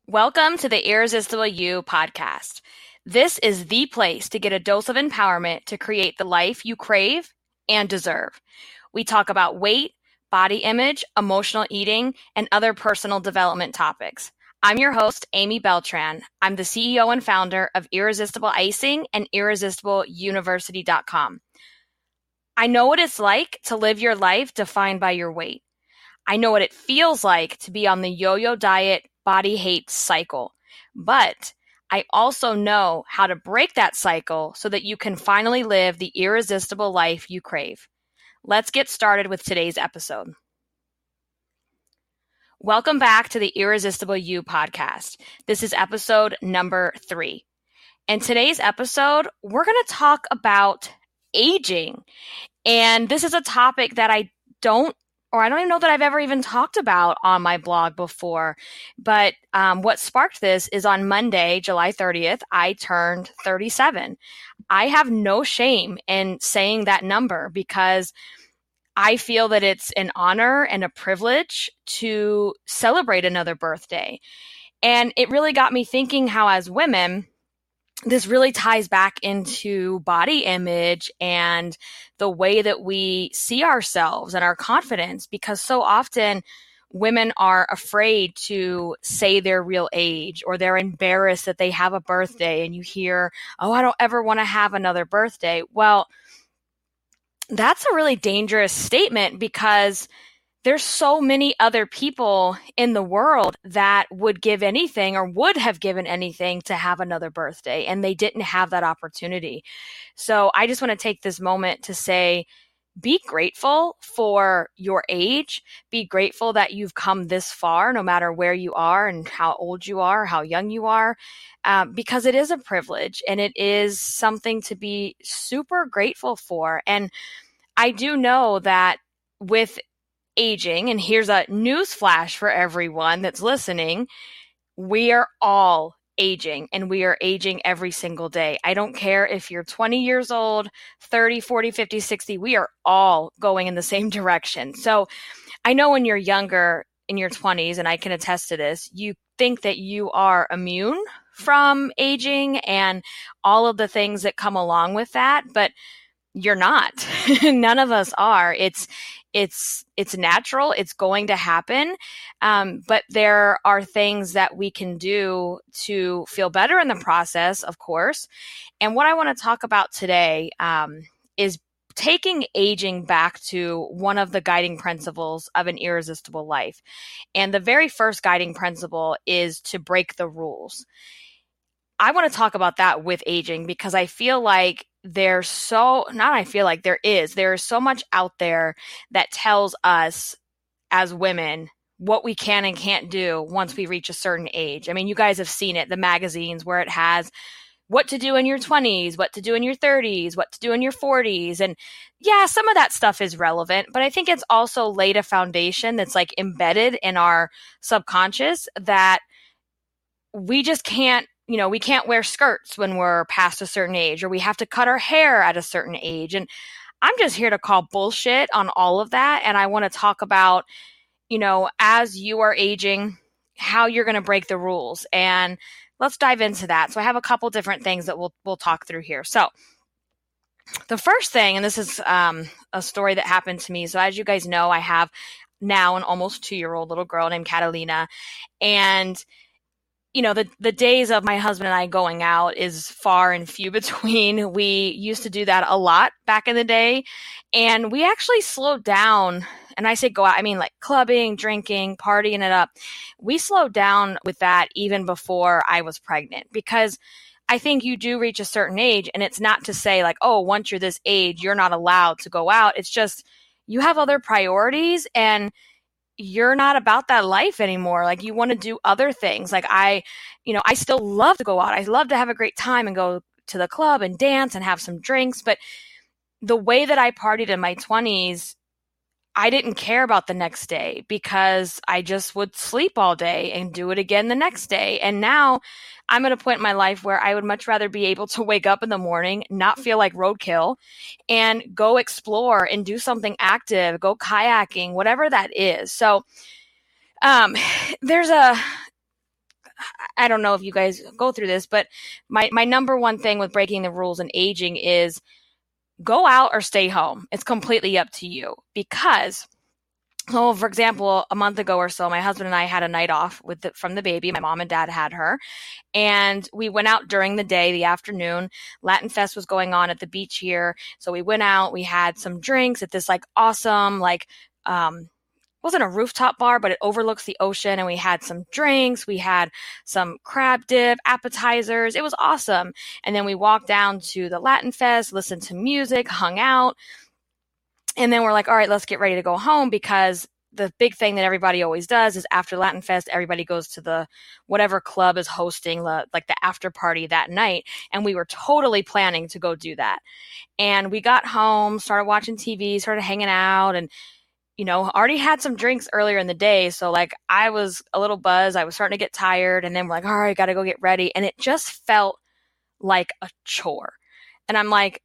Welcome to the Irresistible You podcast. This is the place to get a dose of empowerment to create the life you crave and deserve. We talk about weight, body image, emotional eating, and other personal development topics. I'm your host, Amy Beltran. I'm the CEO and founder of Irresistible Icing and IrresistibleUniversity.com. I know what it's like to live your life defined by your weight. I know what it feels like to be on the yo-yo diet body hate cycle, but I also know how to break that cycle so that you can finally live the irresistible life you crave. Let's get started with today's episode. Welcome back to the Irresistible You podcast. This is episode number 3. In today's episode, we're going to talk about aging. And this is a topic that I don't even know that I've ever even talked about on my blog before. But what sparked this is on Monday, July 30th, I turned 37. I have no shame in saying that number because I feel that it's an honor and a privilege to celebrate another birthday. And it really got me thinking how as women, this really ties back into body image and the way that we see ourselves and our confidence, because so often women are afraid to say their real age, or they're embarrassed that they have a birthday, and you hear, "Oh, I don't ever want to have another birthday." Well, that's a really dangerous statement because there's so many other people in the world that would give anything or would have given anything to have another birthday, and they didn't have that opportunity. So I just want to take this moment to say, be grateful for your age. Be grateful that you've come this far, no matter where you are and how old you are, how young you are, because it is a privilege and it is something to be super grateful for. And I do know that with aging, and here's a news flash for everyone that's listening, we are all aging, and we are aging every single day. I don't care if you're 20 years old, 30, 40, 50, 60, we are all going in the same direction. So I know when you're younger, in your 20s, and I can attest to this, you think that you are immune from aging and all of the things that come along with that, but you're not. None of us are. It's natural. It's going to happen. But there are things that we can do to feel better in the process, of course. And what I want to talk about today is taking aging back to one of the guiding principles of an irresistible life. And the very first guiding principle is to break the rules. I want to talk about that with aging because I feel like there is so much out there that tells us as women what we can and can't do once we reach a certain age. I mean, you guys have seen it, the magazines where it has what to do in your 20s, what to do in your 30s, what to do in your 40s. And yeah, some of that stuff is relevant, but I think it's also laid a foundation that's like embedded in our subconscious that we just can't, we can't wear skirts when we're past a certain age, or we have to cut our hair at a certain age. And I'm just here to call bullshit on all of that. And I want to talk about, as you are aging, how you're going to break the rules. And let's dive into that. So I have a couple different things that we'll talk through here. So the first thing, and this is a story that happened to me. So as you guys know, I have now an almost 2-year-old little girl named Catalina. And the days of my husband and I going out is far and few between. We used to do that a lot back in the day. And we actually slowed down. And I say go out, I mean like clubbing, drinking, partying it up. We slowed down with that even before I was pregnant, because I think you do reach a certain age, and it's not to say like, oh, once you're this age, you're not allowed to go out. It's just you have other priorities and you're not about that life anymore. Like you want to do other things. Like I still love to go out. I love to have a great time and go to the club and dance and have some drinks. But the way that I partied in my 20s, I didn't care about the next day because I just would sleep all day and do it again the next day. And now I'm at a point in my life where I would much rather be able to wake up in the morning, not feel like roadkill, and go explore and do something active, go kayaking, whatever that is. So there's I don't know if you guys go through this, but my number one thing with breaking the rules and aging is go out or stay home. It's completely up to you because, so for example, a month ago or so, my husband and I had a night off from the baby. My mom and dad had her, and we went out during the day, the afternoon. Latin Fest was going on at the beach here, so we went out. We had some drinks at this like awesome wasn't a rooftop bar, but it overlooks the ocean. And we had some drinks. We had some crab dip, appetizers. It was awesome. And then we walked down to the Latin Fest, listened to music, hung out. And then we're like, all right, let's get ready to go home, because the big thing that everybody always does is after Latin Fest, everybody goes to the whatever club is hosting the after party that night. And we were totally planning to go do that. And we got home, started watching TV, started hanging out, and already had some drinks earlier in the day. So like I was a little buzzed. I was starting to get tired. And then we're like, all right, got to go get ready. And it just felt like a chore. And I'm like,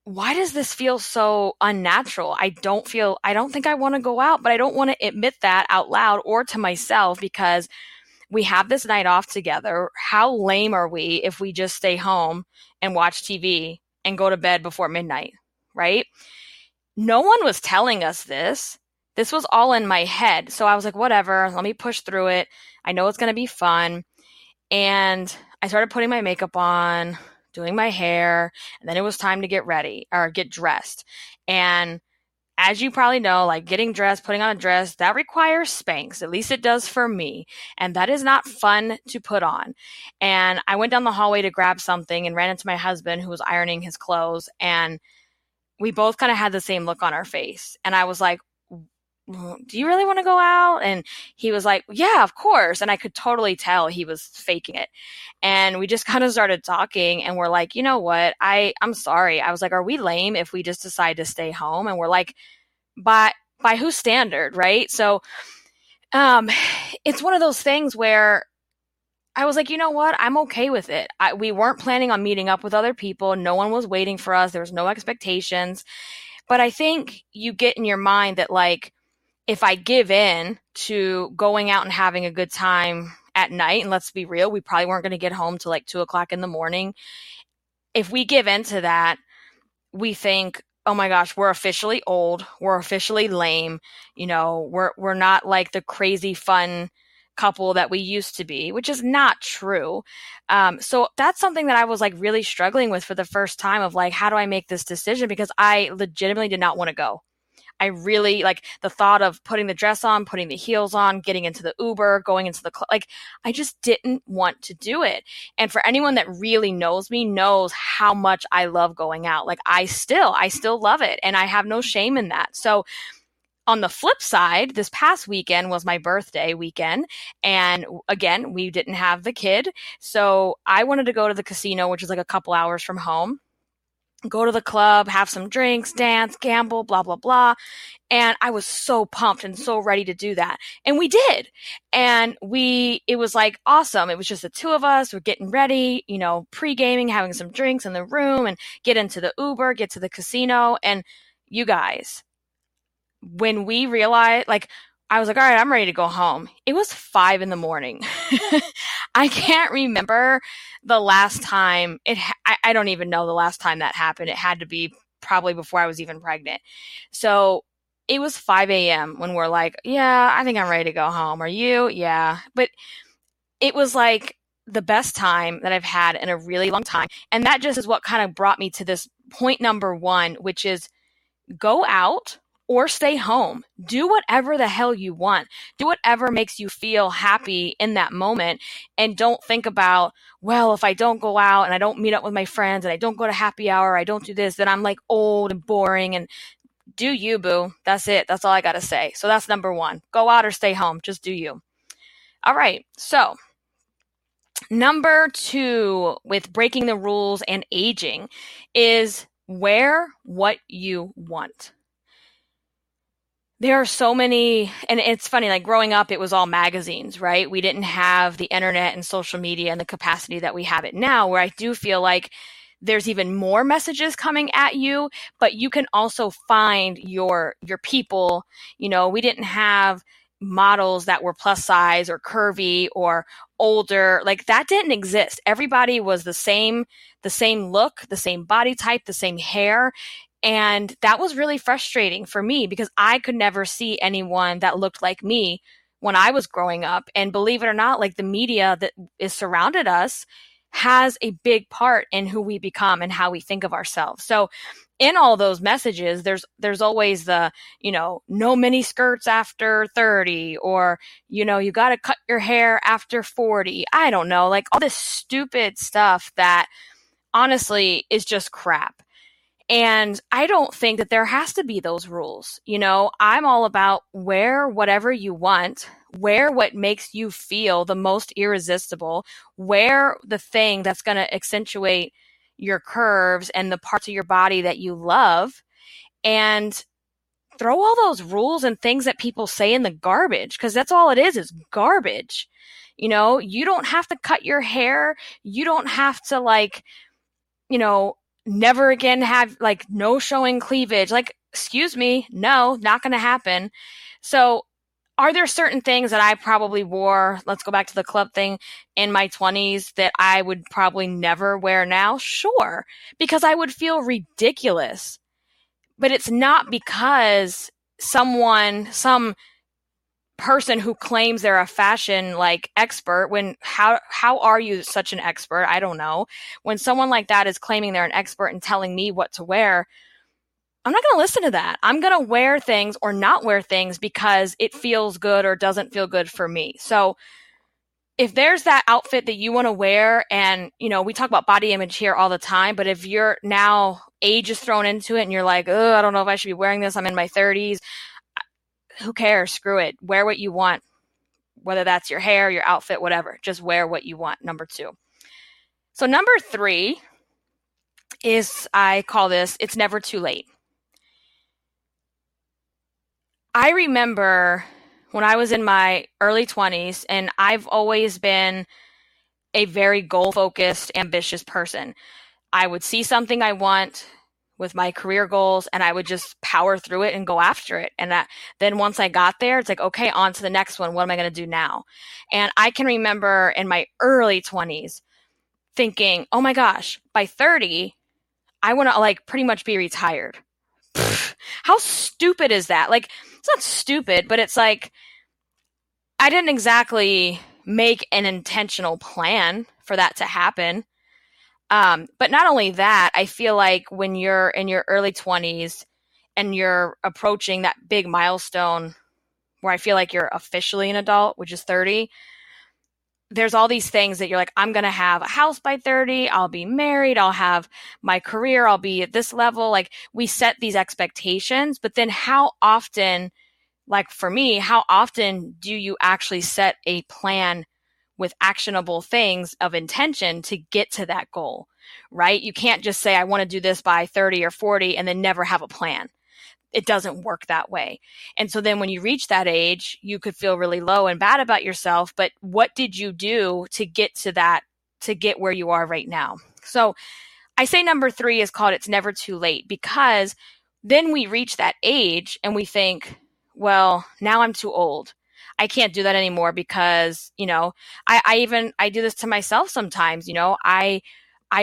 why does this feel so unnatural? I don't think I want to go out, but I don't want to admit that out loud or to myself, because we have this night off together. How lame are we if we just stay home and watch TV and go to bed before midnight, right? No one was telling us this. This was all in my head. So I was like, whatever, let me push through it. I know it's going to be fun. And I started putting my makeup on, doing my hair, and then it was time to get ready or get dressed. And as you probably know, like getting dressed, putting on a dress, that requires Spanx. At least it does for me. And that is not fun to put on. And I went down the hallway to grab something and ran into my husband, who was ironing his clothes. And we both kind of had the same look on our face. And I was like, do you really want to go out? And he was like, yeah, of course. And I could totally tell he was faking it. And we just kind of started talking, and we're like, you know what? I'm sorry. I was like, are we lame if we just decide to stay home? And we're like, by whose standard, right? So it's one of those things where I was like, you know what? I'm okay with it. We weren't planning on meeting up with other people. No one was waiting for us. There was no expectations. But I think you get in your mind that like, if I give in to going out and having a good time at night, and let's be real, we probably weren't going to get home till like 2:00 in the morning. If we give in to that, we think, oh my gosh, we're officially old. We're officially lame. We're not like the crazy fun couple that we used to be, which is not true. So that's something that I was like really struggling with for the first time, of like, how do I make this decision? Because I legitimately did not want to go. I really like the thought of putting the dress on, putting the heels on, getting into the Uber, going into the club. Like, I just didn't want to do it. And for anyone that really knows me, knows how much I love going out. Like, I still love it. And I have no shame in that. So on the flip side, this past weekend was my birthday weekend. And again, we didn't have the kid. So I wanted to go to the casino, which is like a couple hours from home. Go to the club, have some drinks, dance, gamble, blah, blah, blah. And I was so pumped and so ready to do that. And we did. And it was like awesome. It was just the two of us. We're getting ready, pre-gaming, having some drinks in the room, and get into the Uber, get to the casino. And you guys, when we realized, like, I was like, all right, I'm ready to go home. It was 5 a.m. I can't remember the last time I don't even know the last time that happened. It had to be probably before I was even pregnant. So it was 5 a.m. when we're like, yeah, I think I'm ready to go home. Are you? Yeah. But it was like the best time that I've had in a really long time. And that just is what kind of brought me to this point number 1, which is go out or stay home. Do whatever the hell you want. Do whatever makes you feel happy in that moment. And don't think about, well, if I don't go out and I don't meet up with my friends and I don't go to happy hour, I don't do this, then I'm like old and boring. And do you, boo. That's it. That's all I got to say. So that's number 1. Go out or stay home. Just do you. All right. So number 2 with breaking the rules and aging is wear what you want. There are so many, and it's funny, like growing up, it was all magazines, right? We didn't have the internet and social media and the capacity that we have it now, where I do feel like there's even more messages coming at you, but you can also find your people. We didn't have models that were plus size or curvy or older. Like that didn't exist. Everybody was the same look, the same body type, the same hair. And that was really frustrating for me because I could never see anyone that looked like me when I was growing up. And believe it or not, like the media that is surrounded us has a big part in who we become and how we think of ourselves. So in all those messages, there's always the, no mini skirts after 30, or, you got to cut your hair after 40. I don't know, like all this stupid stuff that honestly is just crap. And I don't think that there has to be those rules. I'm all about wear whatever you want, wear what makes you feel the most irresistible, wear the thing that's going to accentuate your curves and the parts of your body that you love, and throw all those rules and things that people say in the garbage, because that's all it is garbage. You don't have to cut your hair. You don't have to never again have no showing cleavage. Like, excuse me, no, not going to happen. So are there certain things that I probably wore, let's go back to the club thing, in my 20s that I would probably never wear now? Sure, because I would feel ridiculous. But it's not because some person who claims they're a fashion expert, when how are you such an expert? I don't know. When someone like that is claiming they're an expert and telling me what to wear, I'm not going to listen to that. I'm going to wear things or not wear things because it feels good or doesn't feel good for me. So if there's that outfit that you want to wear, and, we talk about body image here all the time, but if you're now age is thrown into it and you're like, oh, I don't know if I should be wearing this. I'm in my 30s. Who cares? Screw it. Wear what you want, whether that's your hair, your outfit, whatever. Just wear what you want. Number 2. So number 3 is, I call this, it's never too late. I remember when I was in my early 20s, and I've always been a very goal-focused, ambitious person. I would see something I want with my career goals, and I would just power through it and go after it. And then once I got there, it's like, okay, on to the next one. What am I going to do now? And I can remember in my early 20s thinking, oh my gosh, by 30, I want to pretty much be retired. How stupid is that? It's not stupid, but it's like, I didn't exactly make an intentional plan for that to happen. But not only that, I feel like when you're in your early 20s and you're approaching that big milestone where I feel like you're officially an adult, which is 30, there's all these things that you're like, I'm going to have a house by 30. I'll be married. I'll have my career. I'll be at this level. We set these expectations, but then how often, for me, how often do you actually set a plan with actionable things of intention to get to that goal, right? You can't just say, I want to do this by 30 or 40 and then never have a plan. It doesn't work that way. And so then when you reach that age, you could feel really low and bad about yourself. But what did you do to get to that, to get where you are right now? So I say number 3 is called It's Never Too Late, because then we reach that age and we think, well, now I'm too old. I can't do that anymore because, I do this to myself sometimes. I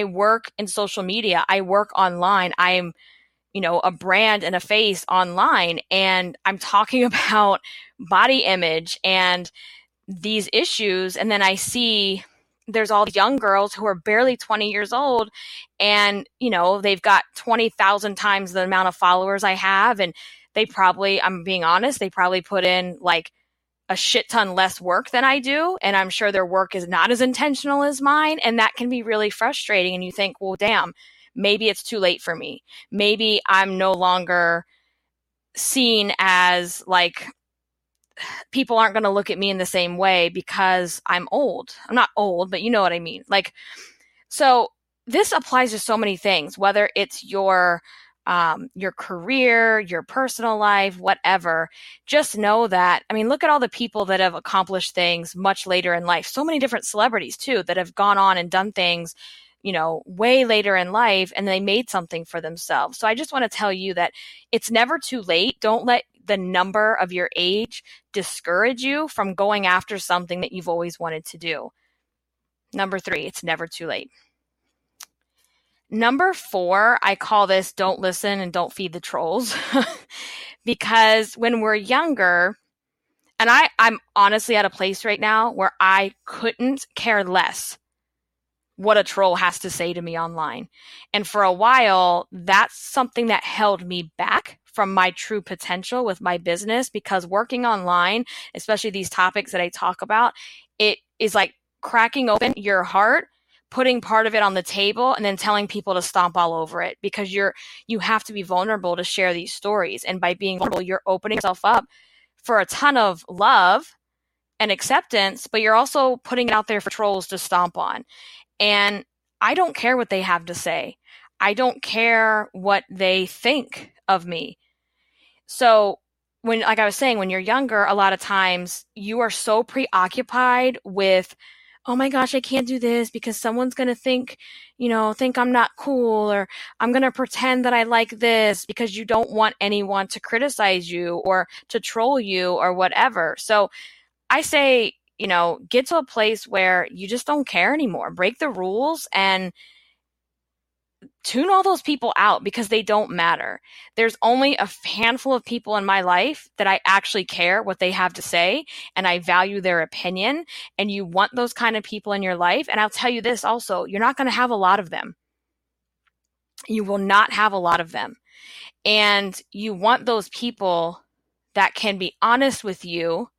work in social media. I work online. I'm, a brand and a face online, and I'm talking about body image and these issues. And then I see there's all these young girls who are barely 20 years old, and, they've got 20,000 times the amount of followers I have. And they probably, I'm being honest, they probably put in a shit ton less work than I do. And I'm sure their work is not as intentional as mine. And that can be really frustrating. And you think, well, damn, maybe it's too late for me. Maybe I'm no longer seen as people aren't going to look at me in the same way because I'm old. I'm not old, but you know what I mean? So this applies to so many things, whether it's your career, your personal life, whatever. Just know that, look at all the people that have accomplished things much later in life. So many different celebrities too, that have gone on and done things, way later in life, and they made something for themselves. So I just want to tell you that it's never too late. Don't let the number of your age discourage you from going after something that you've always wanted to do. Number 3, it's never too late. Number 4, I call this don't listen and don't feed the trolls. Because when we're younger, and I'm honestly at a place right now where I couldn't care less what a troll has to say to me online. And for a while, that's something that held me back from my true potential with my business, because working online, especially these topics that I talk about, it is like cracking open your heart, putting part of it on the table, and then telling people to stomp all over it, because you have to be vulnerable to share these stories. And by being vulnerable, you're opening yourself up for a ton of love and acceptance, but you're also putting it out there for trolls to stomp on. And I don't care what they have to say. I don't care what they think of me. So when, like I was saying, when you're younger, a lot of times you are so preoccupied with, oh my gosh, I can't do this because someone's going to think I'm not cool, or I'm going to pretend that I like this, because you don't want anyone to criticize you or to troll you or whatever. So I say, get to a place where you just don't care anymore. Break the rules and tune all those people out, because they don't matter. There's only a handful of people in my life that I actually care what they have to say, and I value their opinion, and you want those kind of people in your life. And I'll tell you this also, you're not going to have a lot of them. You will not have a lot of them. And you want those people that can be honest with you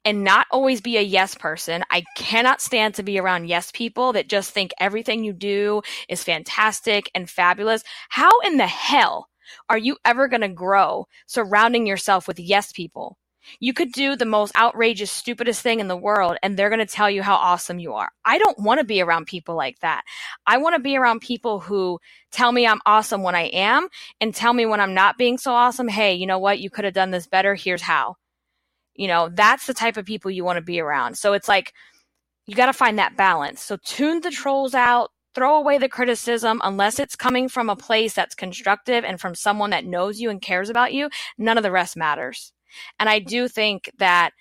and not always be a yes person. I cannot stand to be around yes people that just think everything you do is fantastic and fabulous. How in the hell are you ever going to grow surrounding yourself with yes people? You could do the most outrageous, stupidest thing in the world, and they're going to tell you how awesome you are. I don't want to be around people like that. I want to be around people who tell me I'm awesome when I am, and tell me when I'm not being so awesome, hey, you know what? You could have done this better. Here's how. That's the type of people you want to be around. So it's like, you got to find that balance. So tune the trolls out, throw away the criticism, unless it's coming from a place that's constructive and from someone that knows you and cares about you. None of the rest matters. And I do think that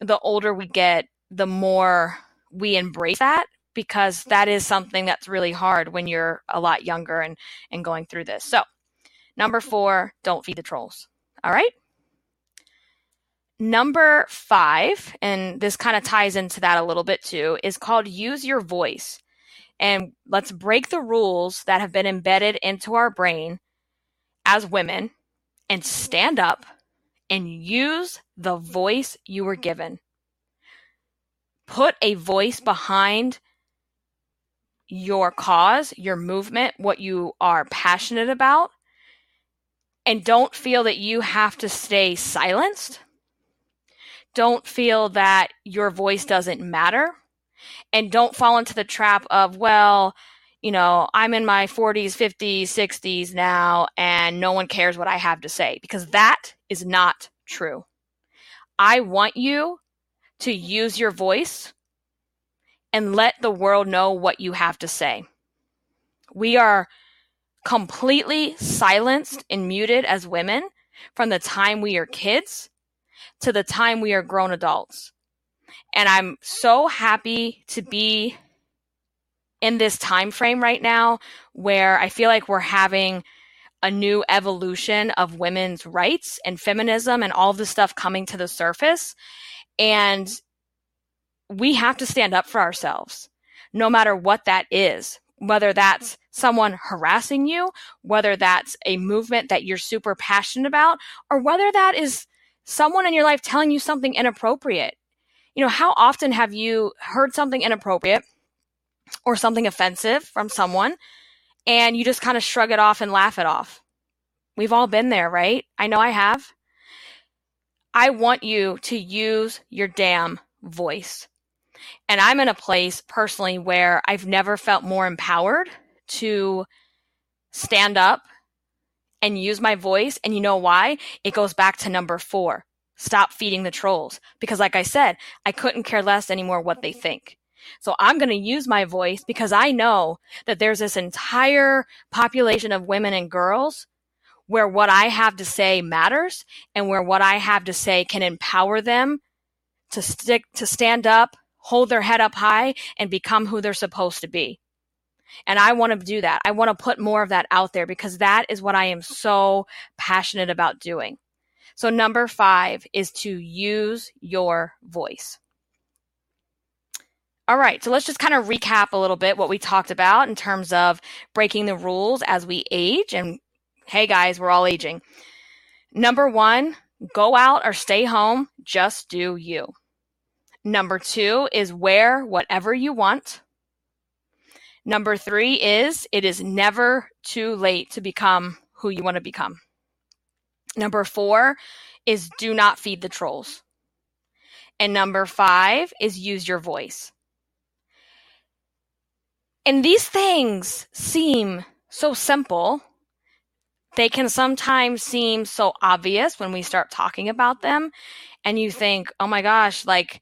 the older we get, the more we embrace that, because that is something that's really hard when you're a lot younger and going through this. So number 4, don't feed the trolls. All right. Number 5, and this kind of ties into that a little bit too, is called use your voice. And let's break the rules that have been embedded into our brain as women and stand up and use the voice you were given. Put a voice behind your cause, your movement, what you are passionate about, and don't feel that you have to stay silenced. Don't feel that your voice doesn't matter, and don't fall into the trap of, well, I'm in my 40s, 50s, 60s now, and no one cares what I have to say, because that is not true. I want you to use your voice and let the world know what you have to say. We are completely silenced and muted as women from the time we are kids to the time we are grown adults. And I'm so happy to be in this time frame right now where I feel like we're having a new evolution of women's rights and feminism and all this stuff coming to the surface. And we have to stand up for ourselves, no matter what that is, whether that's someone harassing you, whether that's a movement that you're super passionate about, or whether that is someone in your life telling you something inappropriate. How often have you heard something inappropriate or something offensive from someone and you just kind of shrug it off and laugh it off? We've all been there, right? I know I have. I want you to use your damn voice. And I'm in a place personally where I've never felt more empowered to stand up and use my voice. And you know why? It goes back to number 4. Stop feeding the trolls. Because like I said, I couldn't care less anymore what they think. So I'm going to use my voice because I know that there's this entire population of women and girls where what I have to say matters and where what I have to say can empower them to stand up, hold their head up high, and become who they're supposed to be. And I want to do that. I want to put more of that out there because that is what I am so passionate about doing. So number 5 is to use your voice. All right, so let's just kind of recap a little bit what we talked about in terms of breaking the rules as we age. And hey guys, we're all aging. Number 1, go out or stay home, just do you. Number 2 is wear whatever you want. Number 3 is it is never too late to become who you want to become. Number 4 is do not feed the trolls. And number 5 is use your voice. And these things seem so simple. They can sometimes seem so obvious when we start talking about them. And you think, oh my gosh, like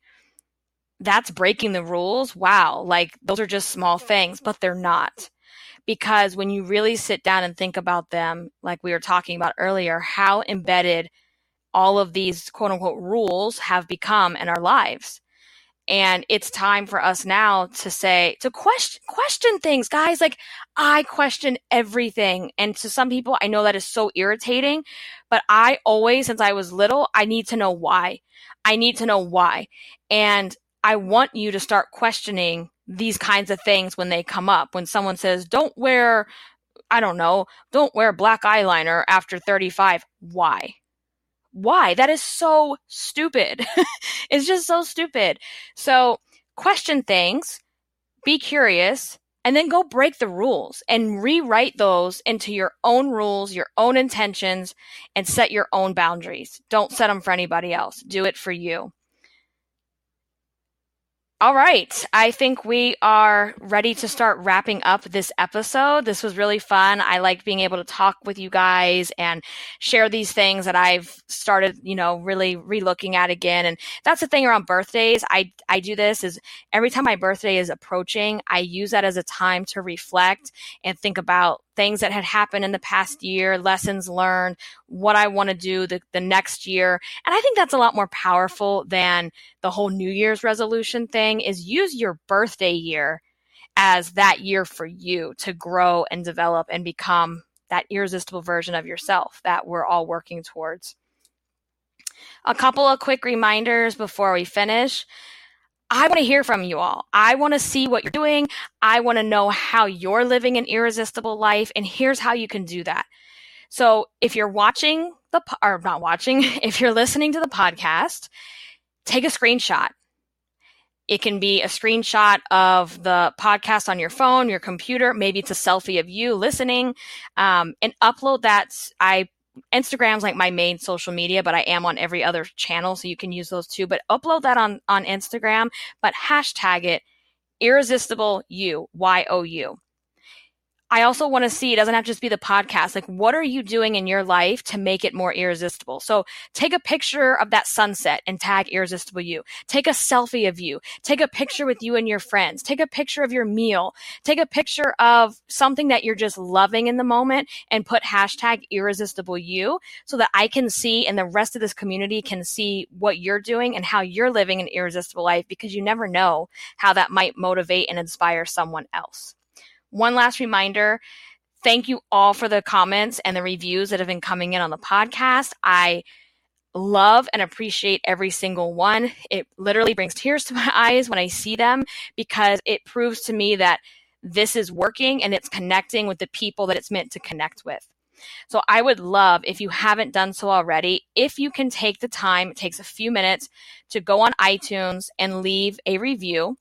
that's breaking the rules. Wow. Like those are just small things, but they're not. Because when you really sit down and think about them, like we were talking about earlier, how embedded all of these quote unquote rules have become in our lives. And it's time for us now to question things, guys. Like I question everything. And to some people, I know that is so irritating, but I always, since I was little, I need to know why. I need to know why. And I want you to start questioning these kinds of things when they come up. When someone says, don't wear black eyeliner after 35. Why? Why? That is so stupid. It's just so stupid. So question things, be curious, and then go break the rules and rewrite those into your own rules, your own intentions, and set your own boundaries. Don't set them for anybody else. Do it for you. All right. I think we are ready to start wrapping up this episode. This was really fun. I liked being able to talk with you guys and share these things that I've started, really relooking at again. And that's the thing around birthdays. I do this is every time my birthday is approaching, I use that as a time to reflect and think about things that had happened in the past year, lessons learned, what I want to do the next year. And I think that's a lot more powerful than the whole New Year's resolution thing. Is use your birthday year as that year for you to grow and develop and become that irresistible version of yourself that we're all working towards. A couple of quick reminders before we finish. I want to hear from you all. I want to see what you're doing. I want to know how you're living an irresistible life. And here's how you can do that. So if you're if you're listening to the podcast, take a screenshot. It can be a screenshot of the podcast on your phone, your computer. Maybe it's a selfie of you listening, and upload that. Instagram's like my main social media, but I am on every other channel, so you can use those too. But upload that on Instagram, but hashtag it irresistible you, YOU. I also want to see, it doesn't have to just be the podcast. Like, what are you doing in your life to make it more irresistible? So take a picture of that sunset and tag irresistible you. Take a selfie of you. Take a picture with you and your friends. Take a picture of your meal. Take a picture of something that you're just loving in the moment and put hashtag irresistible you so that I can see and the rest of this community can see what you're doing and how you're living an irresistible life, because you never know how that might motivate and inspire someone else. One last reminder, thank you all for the comments and the reviews that have been coming in on the podcast. I love and appreciate every single one. It literally brings tears to my eyes when I see them, because it proves to me that this is working and it's connecting with the people that it's meant to connect with. So I would love, if you haven't done so already, if you can take the time, it takes a few minutes, to go on iTunes and leave a review.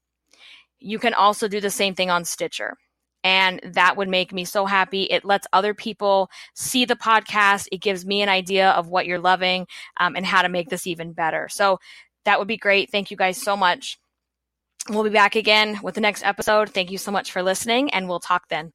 You can also do the same thing on Stitcher. And that would make me so happy. It lets other people see the podcast. It gives me an idea of what you're loving and how to make this even better. So that would be great. Thank you guys so much. We'll be back again with the next episode. Thank you so much for listening, and we'll talk then.